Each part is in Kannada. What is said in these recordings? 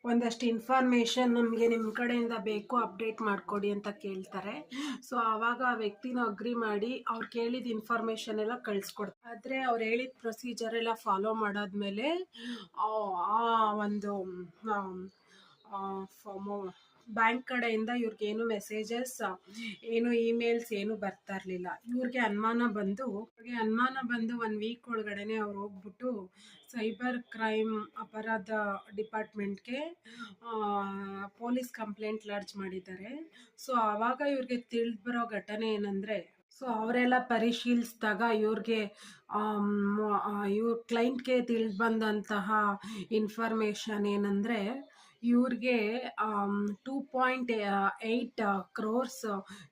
ಒಂದಷ್ಟು ಇನ್ಫಾರ್ಮೇಷನ್ ನಮಗೆ ನಿಮ್ಮ ಕಡೆಯಿಂದ ಬೇಕು ಅಪ್ಡೇಟ್ ಮಾಡಿಕೊಡಿ ಅಂತ ಕೇಳ್ತಾರೆ. ಸೊ ಆವಾಗ ಆ ವ್ಯಕ್ತಿನ ಅಗ್ರಿ ಮಾಡಿ ಅವ್ರು ಕೇಳಿದ ಇನ್ಫಾರ್ಮೇಷನ್ ಎಲ್ಲ ಕಳಿಸ್ಕೊಡ್ತಾರೆ. ಆದರೆ ಅವ್ರು ಹೇಳಿದ ಪ್ರೊಸೀಜರ್ ಎಲ್ಲ ಫಾಲೋ ಮಾಡಾದ್ಮೇಲೆ ಆ ಒಂದು ಬ್ಯಾಂಕ್ ಕಡೆಯಿಂದ ಇವ್ರಿಗೇನು ಮೆಸೇಜಸ್ ಏನು ಇಮೇಲ್ಸ್ ಏನು ಬರ್ತಾ ಇರಲಿಲ್ಲ. ಇವ್ರಿಗೆ ಅನುಮಾನ ಬಂದು 1 ವೀಕ್ ಒಳಗಡೆನೆ ಅವ್ರು ಹೋಗ್ಬಿಟ್ಟು ಸೈಬರ್ ಕ್ರೈಮ್ ಅಪರಾಧ ಡಿಪಾರ್ಟ್ಮೆಂಟ್ಗೆ ಪೊಲೀಸ್ ಕಂಪ್ಲೇಂಟ್ ಲಾಡ್ಜ್ ಮಾಡಿದ್ದಾರೆ. ಸೊ ಆವಾಗ ಇವ್ರಿಗೆ ತಿಳಿದು ಬರೋ ಘಟನೆ ಏನಂದರೆ, ಸೊ ಅವರೆಲ್ಲ ಪರಿಶೀಲಿಸಿದಾಗ ಇವ್ರಿಗೆ ಇವ್ರ ಕ್ಲೈಂಟ್ಗೆ ತಿಳಿದು ಬಂದಂತಹ ಇನ್ಫಾರ್ಮೇಷನ್ ಏನಂದರೆ, ಇವ್ರಿಗೆ 2.8 ಕ್ರೋರ್ಸ್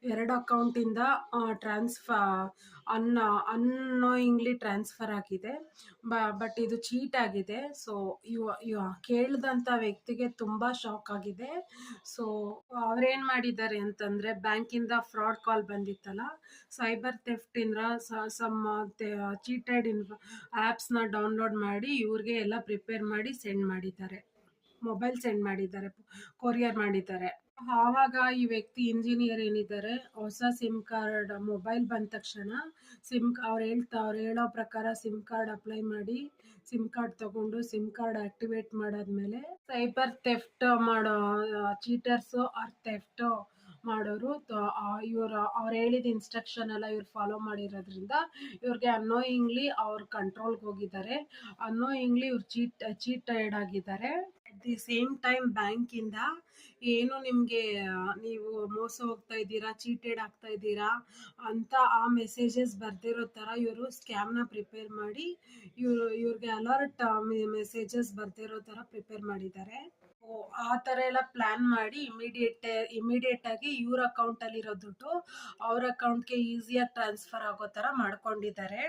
2 ಅಕೌಂಟಿಂದ ಅನ್ನೋಯಿಂಗ್ಲಿ ಟ್ರಾನ್ಸ್ಫರ್ ಆಗಿದೆ. ಬಟ್ ಇದು ಚೀಟ್ ಆಗಿದೆ. ಸೊ ಕೇಳಿದಂಥ ವ್ಯಕ್ತಿಗೆ ತುಂಬ ಶಾಕ್ ಆಗಿದೆ. ಸೊ ಅವ್ರೇನು ಮಾಡಿದ್ದಾರೆ ಅಂತಂದರೆ, ಬ್ಯಾಂಕಿಂದ ಫ್ರಾಡ್ ಕಾಲ್ ಬಂದಿತ್ತಲ್ಲ, ಸೈಬರ್ ಥೆಫ್ಟಿಂದ ಸಮ್ ಚೀಟೆಡ್ ಆ್ಯಪ್ಸ್ನ ಡೌನ್ಲೋಡ್ ಮಾಡಿ ಇವ್ರಿಗೆ ಎಲ್ಲ ಪ್ರಿಪೇರ್ ಮಾಡಿ ಸೆಂಡ್ ಮಾಡಿದ್ದಾರೆ. ಮೊಬೈಲ್ ಸೆಂಡ್ ಮಾಡಿದ್ದಾರೆ, ಕೊರಿಯರ್ ಮಾಡಿದ್ದಾರೆ. ಆವಾಗ ಈ ವ್ಯಕ್ತಿ ಇಂಜಿನಿಯರ್ ಏನಿದ್ದಾರೆ, ಹೊಸ ಸಿಮ್ ಕಾರ್ಡ್ ಮೊಬೈಲ್ ಬಂದ ತಕ್ಷಣ ಅವ್ರು ಹೇಳೋ ಪ್ರಕಾರ ಸಿಮ್ ಕಾರ್ಡ್ ಅಪ್ಲೈ ಮಾಡಿ ಸಿಮ್ ಕಾರ್ಡ್ ತಗೊಂಡು ಸಿಮ್ ಕಾರ್ಡ್ ಆಕ್ಟಿವೇಟ್ ಮಾಡಾದ್ಮೇಲೆ ಸೈಬರ್ ಥೆಫ್ಟ್ ಮಾಡೋ ಚೀಟರ್ಸು ಆರ್ ಥೆಫ್ಟ್ ಮಾಡೋರು ಅವ್ರು ಹೇಳಿದ ಇನ್ಸ್ಟ್ರಕ್ಷನ್ ಎಲ್ಲ ಇವ್ರು ಫಾಲೋ ಮಾಡಿರೋದ್ರಿಂದ ಇವ್ರಿಗೆ ಅನ್ನೋಯಿಂಗ್ಲಿ ಅವ್ರ ಕಂಟ್ರೋಲ್ಗೆ ಹೋಗಿದ್ದಾರೆ. ಅನ್ನೋಯಿಂಗ್ಲಿ ಇವ್ರು ಚೀಟೆಡ್ ಆಗಿದ್ದಾರೆ. ಅಟ್ ದಿ ಸೇಮ್ ಟೈಮ್ ಬ್ಯಾಂಕಿಂದ ಏನು ನಿಮಗೆ ನೀವು ಮೋಸ ಹೋಗ್ತಾ ಇದ್ದೀರಾ, ಚೀಟೆಡ್ ಆಗ್ತಾ ಇದ್ದೀರಾ ಅಂತ ಆ ಮೆಸೇಜಸ್ ಬರ್ದಿರೋ ಥರ ಇವರು ಸ್ಕ್ಯಾಮ್ನ ಪ್ರಿಪೇರ್ ಮಾಡಿ ಇವ್ರಿಗೆ ಅಲರ್ಟ್ ಮೆಸೇಜಸ್ ಬರ್ದಿರೋ ಥರ ಪ್ರಿಪೇರ್ ಮಾಡಿದ್ದಾರೆ. ಆ ಥರ ಎಲ್ಲ ಪ್ಲ್ಯಾನ್ ಮಾಡಿ ಇಮಿಡಿಯೇಟ್ ಆಗಿ ಇವ್ರ ಅಕೌಂಟಲ್ಲಿರೋ ದುಡ್ಡು ಅವ್ರ ಅಕೌಂಟ್ಗೆ ಈಸಿಯಾಗಿ ಟ್ರಾನ್ಸ್ಫರ್ ಆಗೋ ಥರ ಮಾಡ್ಕೊಂಡಿದ್ದಾರೆ.